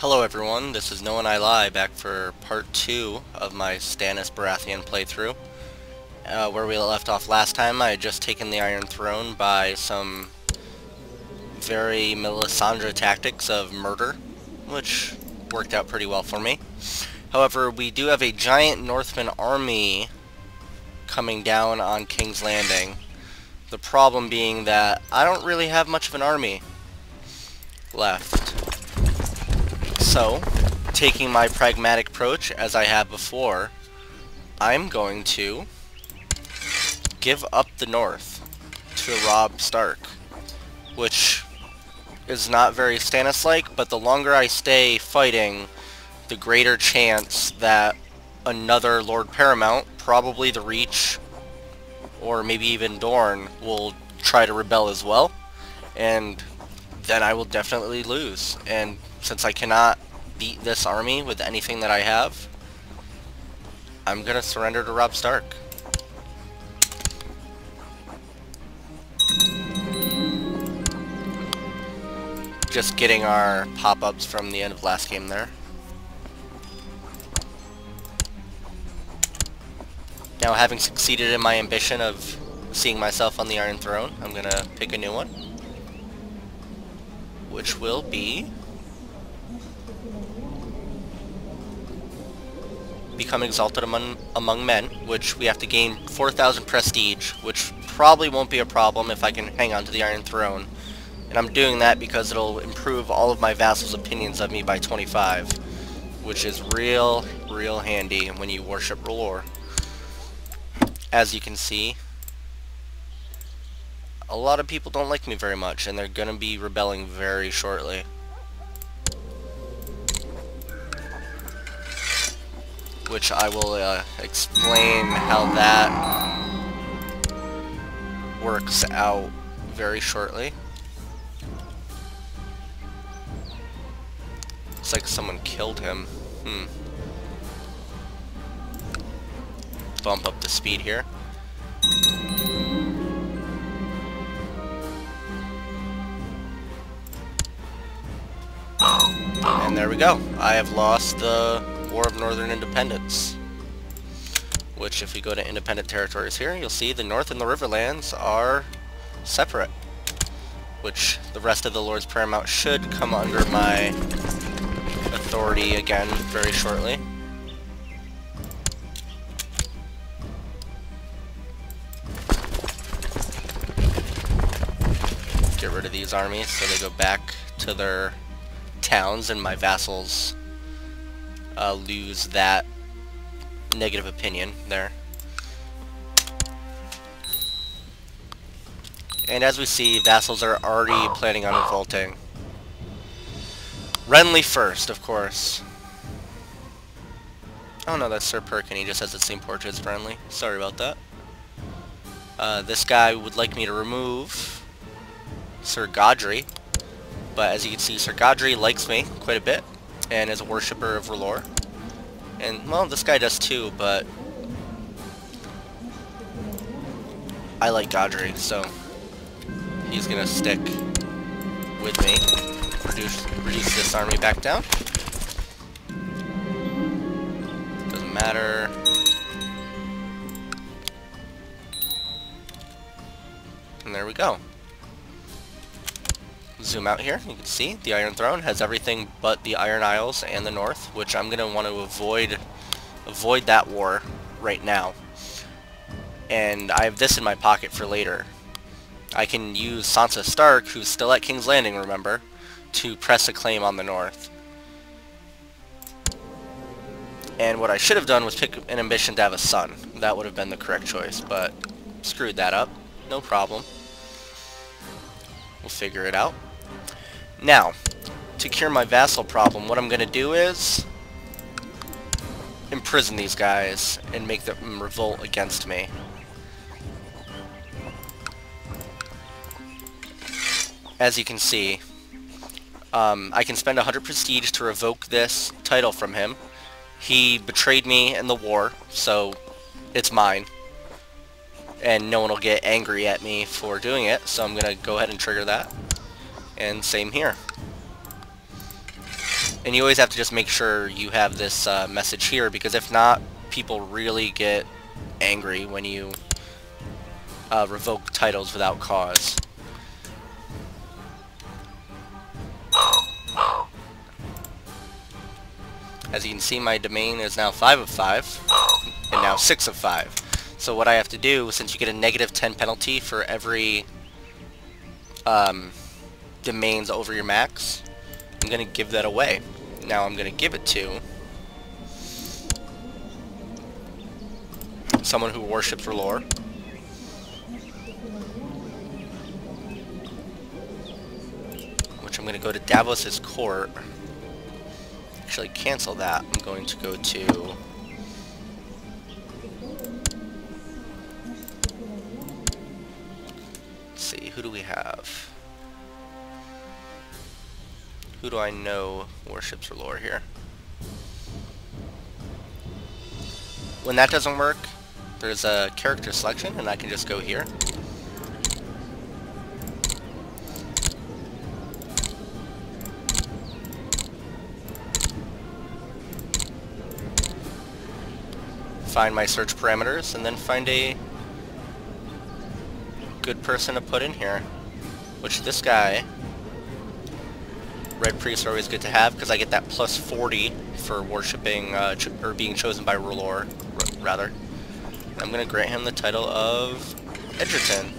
Hello everyone, this is No One I Lie, back for part 2 of my Stannis Baratheon playthrough. Where we left off last time, I had just taken the Iron Throne by some very Melisandre tactics of murder, which worked out pretty well for me. However, we do have a giant Northman army coming down on King's Landing. The problem being that I don't really have much of an army left. So, taking my pragmatic approach, as I have before, I'm going to give up the north to Robb Stark, which is not very Stannis-like, but the longer I stay fighting, the greater chance that another Lord Paramount, probably the Reach, or maybe even Dorne, will try to rebel as well, and then I will definitely lose. And since I cannot beat this army with anything that I have, I'm gonna surrender to Robb Stark. Just getting our pop-ups from the end of last game there. Now, having succeeded in my ambition of seeing myself on the Iron Throne, I'm gonna pick a new one, which will be become exalted among men, which we have to gain 4,000 prestige, which probably won't be a problem if I can hang on to the Iron Throne. And I'm doing that because it'll improve all of my vassals' opinions of me by 25, which is real handy when you worship R'hllor. As you can see, a lot of people don't like me very much, and they're gonna be rebelling very shortly. Which I will explain how that works out very shortly. Looks like someone killed him. Bump up the speed here. And there we go. I have lost the War of Northern Independence. Which, if we go to independent territories here, you'll see the North and the Riverlands are separate. Which the rest of the Lords Paramount should come under my authority again very shortly. Get rid of these armies so they go back to their towns, and my vassals lose that negative opinion there. And as we see, vassals are already planning on revolting. Renly first, of course. Oh no, that's Sir Perkin. He just has the same portrait as Renly. Sorry about that. This guy would like me to remove Sir Godry, but as you can see, Sir Godry likes me quite a bit and is a worshipper of R'hllor. And, well, this guy does too, but I like Godry, so he's gonna stick with me. Reduce this army back down. Doesn't matter. And there we go. Zoom out here, you can see the Iron Throne has everything but the Iron Isles and the North, which I'm gonna want to avoid that war right now. And I have this in my pocket for later. I can use Sansa Stark, who's still at King's Landing, remember, to press a claim on the North. And what I should have done was pick an ambition to have a son. That would have been the correct choice, but screwed that up. No problem. We'll figure it out. Now, to cure my vassal problem, what I'm going to do is imprison these guys and make them revolt against me. As you can see, I can spend 100 prestige to revoke this title from him. He betrayed me in the war, so it's mine. And no one will get angry at me for doing it, so I'm going to go ahead and trigger that. And same here. And you always have to just make sure you have this message here, because if not, people really get angry when you revoke titles without cause. As you can see, my domain is now 5 of 5, and now 6 of 5. So what I have to do, since you get a -10 penalty for every domains over your max, I'm going to give that away. Now I'm going to give it to someone who worships R'hllor. Which I'm going to go to Davos's court. Actually, cancel that. I'm going to go to... Let's see, who do we have? Who do I know worships R'hllor here? When that doesn't work, there's a character selection, and I can just go here. Find my search parameters, and then find a good person to put in here. Which this guy, Red Priests are always good to have, because I get that plus 40 for worshipping, or being chosen by R'hllor, rather. I'm going to grant him the title of Edgerton.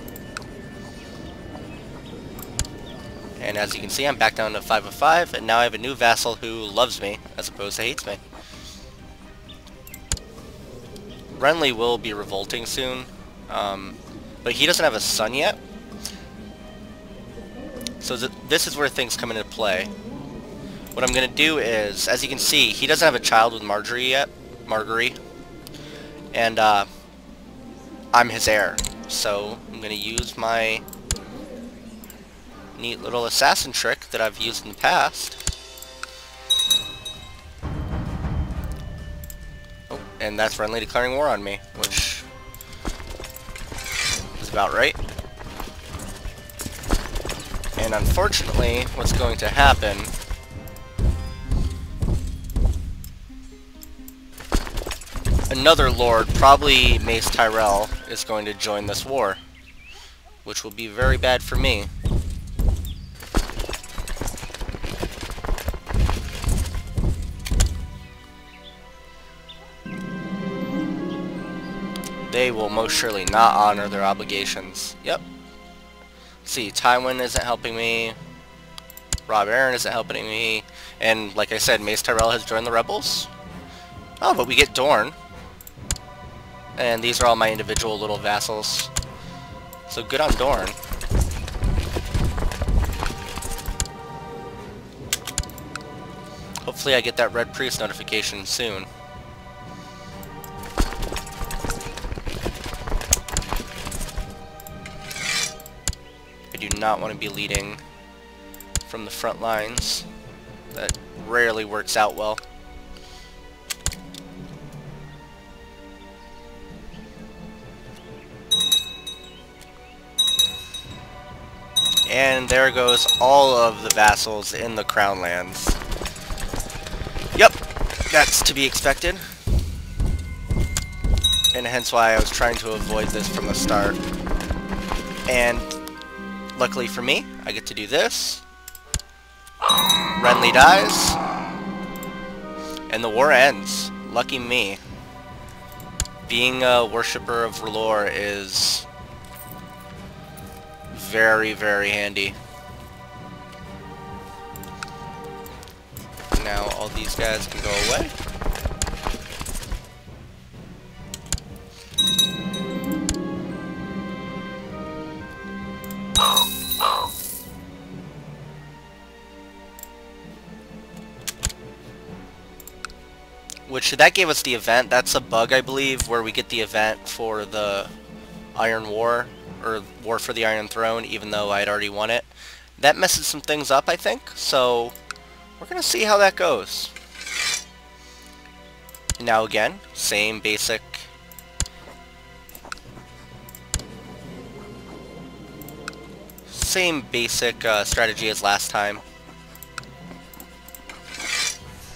And as you can see, I'm back down to 5 of 5, and now I have a new vassal who loves me, as opposed to hates me. Renly will be revolting soon, but he doesn't have a son yet. So this is where things come into play. What I'm going to do is, as you can see, he doesn't have a child with Marjorie yet, and I'm his heir. So I'm going to use my neat little assassin trick that I've used in the past. Oh, and that's Renly declaring war on me, which is about right. And unfortunately, what's going to happen another lord, probably Mace Tyrell, is going to join this war, which will be very bad for me. They will most surely not honor their obligations. Yep. See, Tywin isn't helping me, Robb Arryn isn't helping me, and like I said, Mace Tyrell has joined the rebels. Oh, but we get Dorne. And these are all my individual little vassals. So good on Dorne. Hopefully I get that Red Priest notification soon. I do not want to be leading from the front lines. That rarely works out well. And there goes all of the vassals in the Crown Lands. Yep, that's to be expected. And hence why I was trying to avoid this from the start. And luckily for me, I get to do this. Renly dies. And the war ends. Lucky me. Being a worshipper of R'hllor is very, very handy. Now all these guys can go away. Which, that gave us the event. That's a bug, I believe, where we get the event for the Iron War, or War for the Iron Throne, even though I'd already won it. That messes some things up, I think, so we're going to see how that goes. Now again, same basic strategy as last time.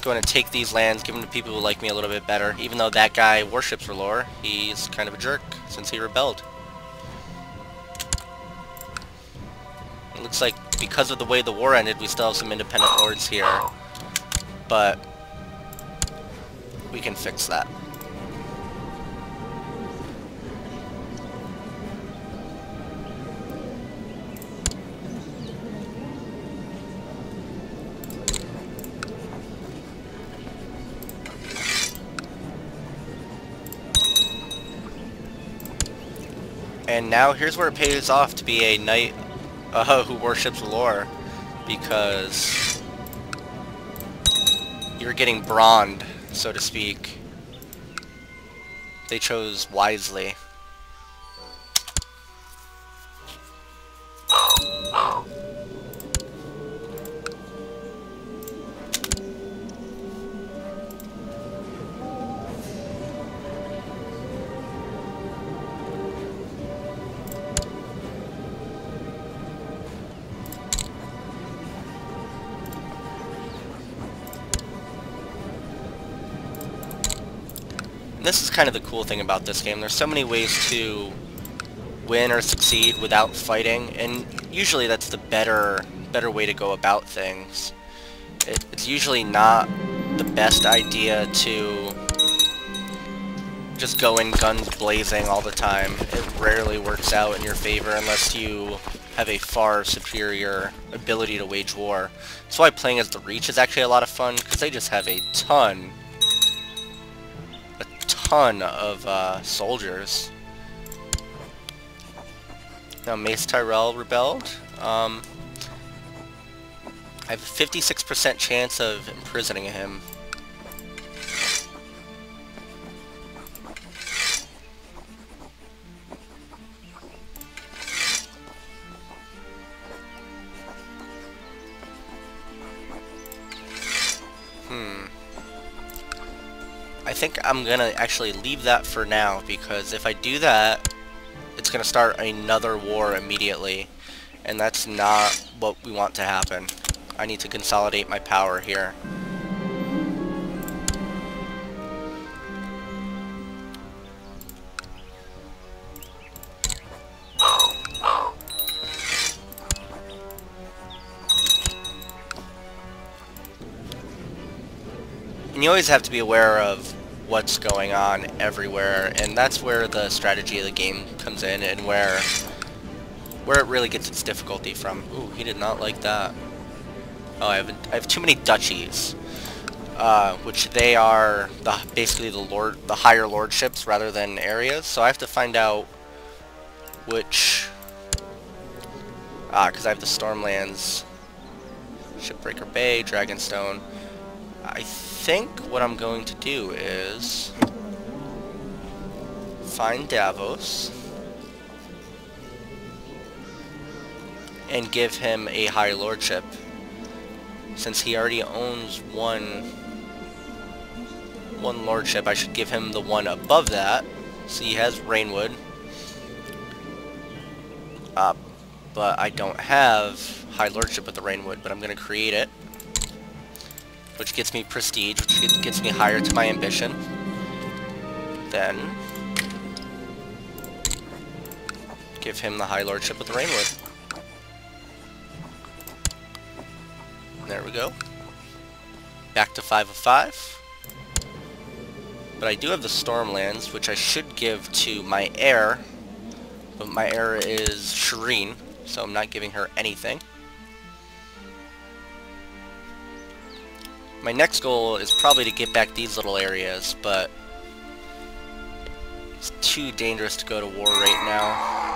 going to take these lands, give them to people who like me a little bit better. Even though that guy worships R'hllor, he's kind of a jerk since he rebelled. It looks like because of the way the war ended, we still have some independent lords here. But we can fix that. And now here's where it pays off to be a knight who worships R'hllor, because you're getting brawned, so to speak. They chose wisely. This is kind of the cool thing about this game. There's so many ways to win or succeed without fighting, and usually that's the better way to go about things. It's usually not the best idea to just go in guns blazing all the time. It rarely works out in your favor unless you have a far superior ability to wage war. That's why playing as the Reach is actually a lot of fun, because they just have a ton of soldiers. Now Mace Tyrell rebelled. I have a 56% chance of imprisoning him. I think I'm gonna actually leave that for now, because if I do that, it's gonna start another war immediately, and that's not what we want to happen. I need to consolidate my power here. And you always have to be aware of what's going on everywhere, and that's where the strategy of the game comes in, and where it really gets its difficulty from. Ooh, he did not like that. Oh, I have too many duchies, which they are basically the higher lordships rather than areas. So I have to find out which, because I have the Stormlands, Shipbreaker Bay, Dragonstone. I think what I'm going to do is find Davos and give him a high lordship, since he already owns one lordship. I should give him the one above that, so he has Rainwood, but I don't have high lordship with the Rainwood, but I'm going to create it, which gets me prestige, which gets me higher to my ambition. Then give him the high lordship with the Rainwood. There we go. Back to 5 of 5. But I do have the Stormlands, which I should give to my heir, but my heir is Shireen, so I'm not giving her anything. My next goal is probably to get back these little areas, but it's too dangerous to go to war right now.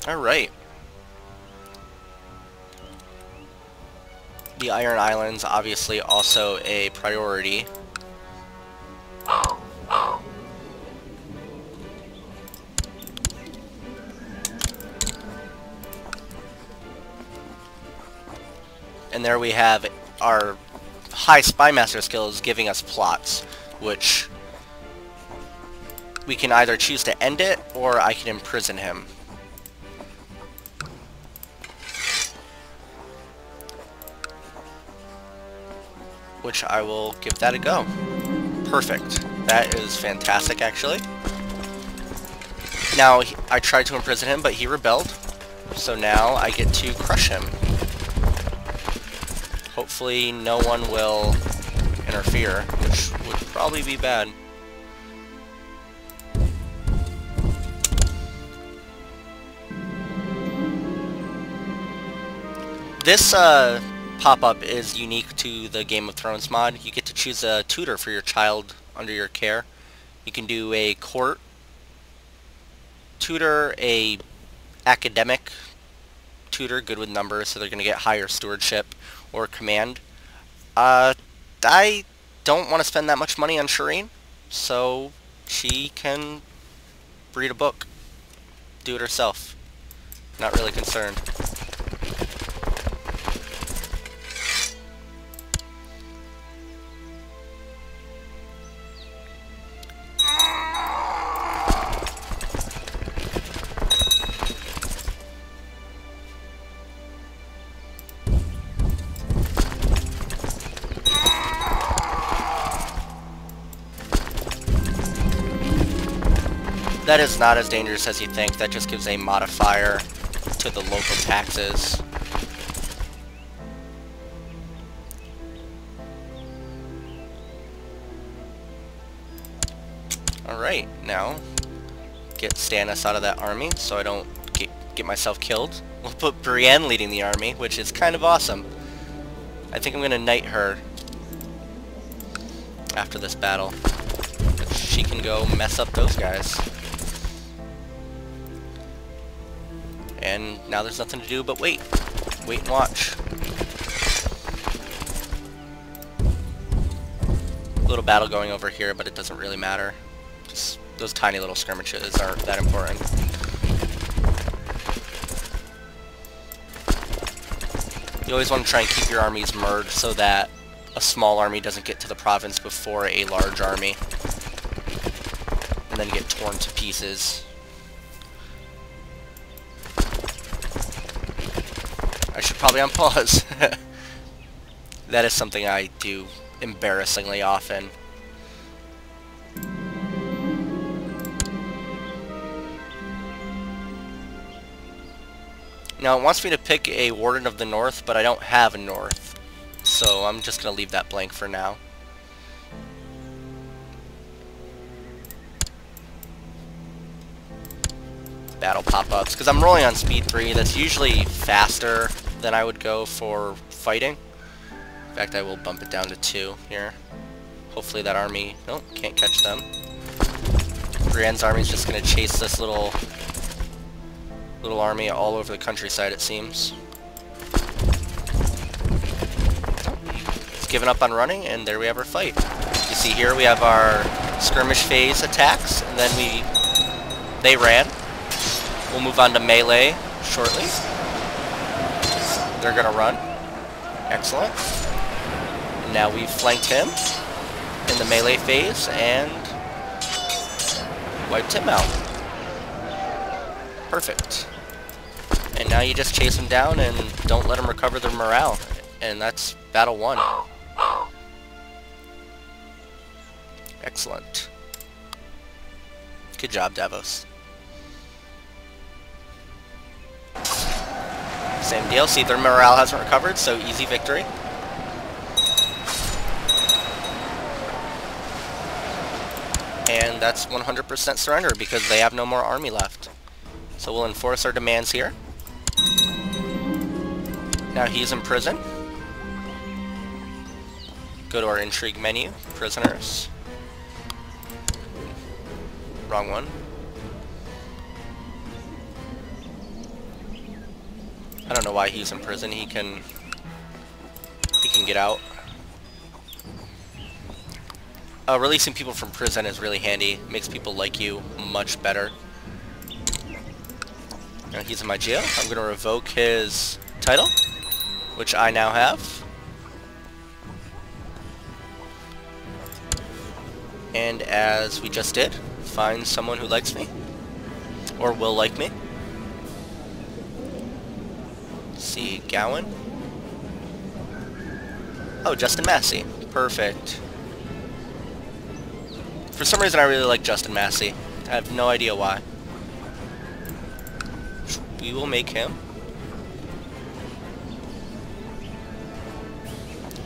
Alright. The Iron Islands, obviously also a priority. And there we have our high Spymaster skills giving us plots, which we can either choose to end it, or I can imprison him. Which I will give that a go. Perfect. That is fantastic, actually. Now, I tried to imprison him, but he rebelled. So now I get to crush him. Hopefully no one will interfere, which would probably be bad. This pop-up is unique to the Game of Thrones mod. You get to choose a tutor for your child under your care. You can do a court tutor, a academic tutor, good with numbers, so they're going to get higher stewardship, or command. I don't want to spend that much money on Shireen, so she can read a book, do it herself. Not really concerned. That is not as dangerous as you think. That just gives a modifier to the local taxes. Alright, now get Stannis out of that army so I don't get myself killed. We'll put Brienne leading the army, which is kind of awesome. I think I'm going to knight her after this battle. She can go mess up those guys. And now there's nothing to do but wait. Wait and watch. Little battle going over here, but it doesn't really matter. Just those tiny little skirmishes aren't that important. You always want to try and keep your armies merged so that a small army doesn't get to the province before a large army. And then get torn to pieces. I should probably unpause. That is something I do embarrassingly often. Now it wants me to pick a Warden of the North, but I don't have a North. So I'm just going to leave that blank for now. Battle pop-ups, because I'm rolling on speed 3. That's usually faster than I would go for fighting. In fact, I will bump it down to 2 here. Hopefully that army... Nope, can't catch them. Brienne's army is just going to chase this little army all over the countryside, it seems. It's given up on running, and there we have our fight. You see here we have our skirmish phase attacks, and then they ran. We'll move on to melee shortly. They're going to run. Excellent. And now we've flanked him in the melee phase and wiped him out. Perfect. And now you just chase him down and don't let him recover their morale. And that's battle 1. Excellent. Good job, Davos. Same deal. See, their morale hasn't recovered, so easy victory. And that's 100% surrender because they have no more army left. So we'll enforce our demands here. Now he's in prison. Go to our intrigue menu. Prisoners. Wrong one. I don't know why he's in prison. He can get out. Releasing people from prison is really handy. Makes people like you much better. Now he's in my jail. I'm going to revoke his title, which I now have. And as we just did, find someone who likes me. Or will like me. Let's see, Gowan. Oh, Justin Massey. Perfect. For some reason I really like Justin Massey. I have no idea why. We will make him.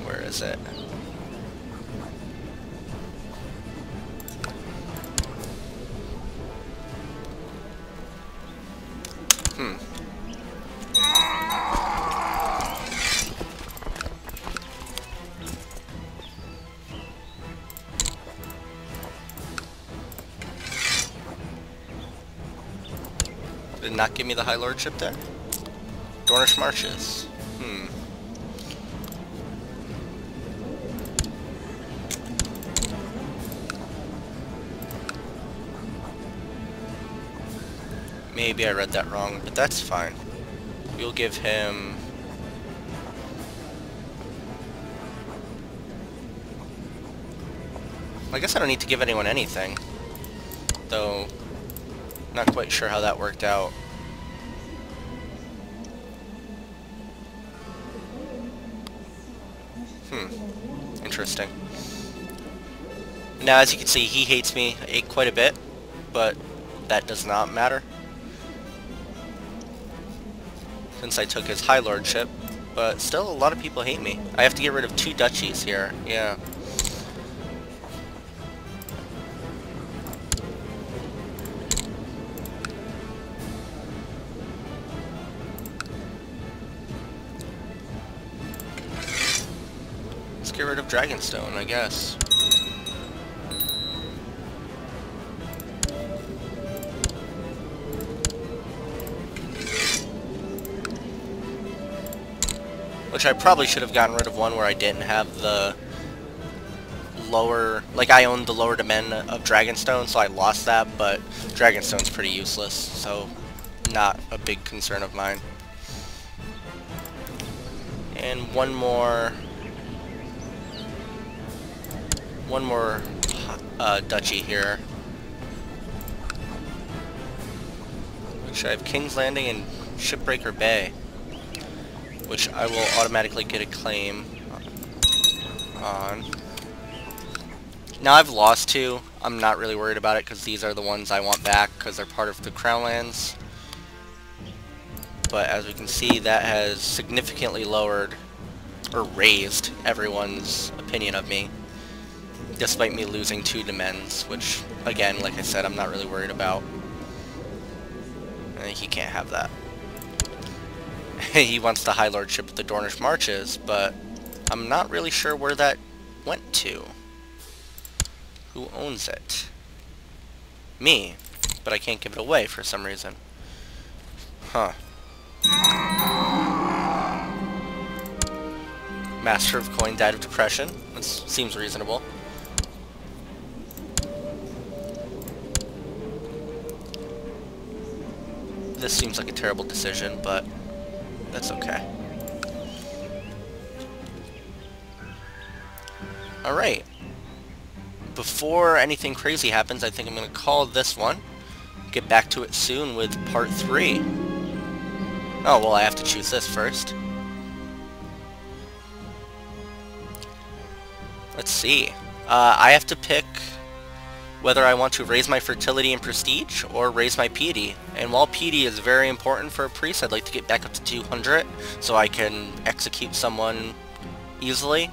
Where is it? Did not give me the High Lordship there? Dornish Marches. Maybe I read that wrong, but that's fine. We'll give him... I guess I don't need to give anyone anything. Though, not quite sure how that worked out. Interesting. Now, as you can see, he hates me quite a bit, but that does not matter, since I took his High Lordship, but still a lot of people hate me. I have to get rid of 2 duchies here, yeah. Let's get rid of Dragonstone, I guess. Which I probably should have gotten rid of one where I didn't have the lower... Like, I owned the lower domain of Dragonstone, so I lost that, but Dragonstone's pretty useless, so not a big concern of mine. And one more duchy here. Which I have King's Landing and Shipbreaker Bay, which I will automatically get a claim on. Now I've lost 2. I'm not really worried about it because these are the ones I want back because they're part of the Crown Lands. But as we can see, that has significantly lowered or raised everyone's opinion of me, despite me losing 2 domens, which, again, like I said, I'm not really worried about. He can't have that. He wants the High Lordship with the Dornish Marches, but I'm not really sure where that went to. Who owns it? Me. But I can't give it away for some reason. Huh. Master of Coin died of depression. This seems reasonable. This seems like a terrible decision, but that's okay. Alright. Before anything crazy happens, I think I'm going to call this one. Get back to it soon with part 3. Oh, well, I have to choose this first. Let's see. I have to pick whether I want to raise my fertility and prestige or raise my piety. And while piety is very important for a priest, I'd like to get back up to 200 so I can execute someone easily.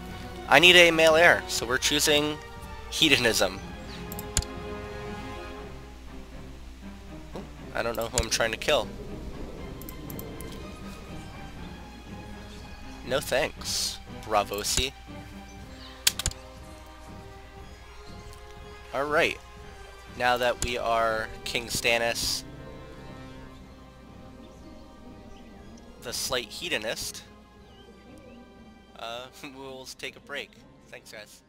I need a male heir, so we're choosing hedonism. I don't know who I'm trying to kill. No thanks, Bravosi. Alright, now that we are King Stannis, the slight hedonist, we'll take a break. Thanks, guys.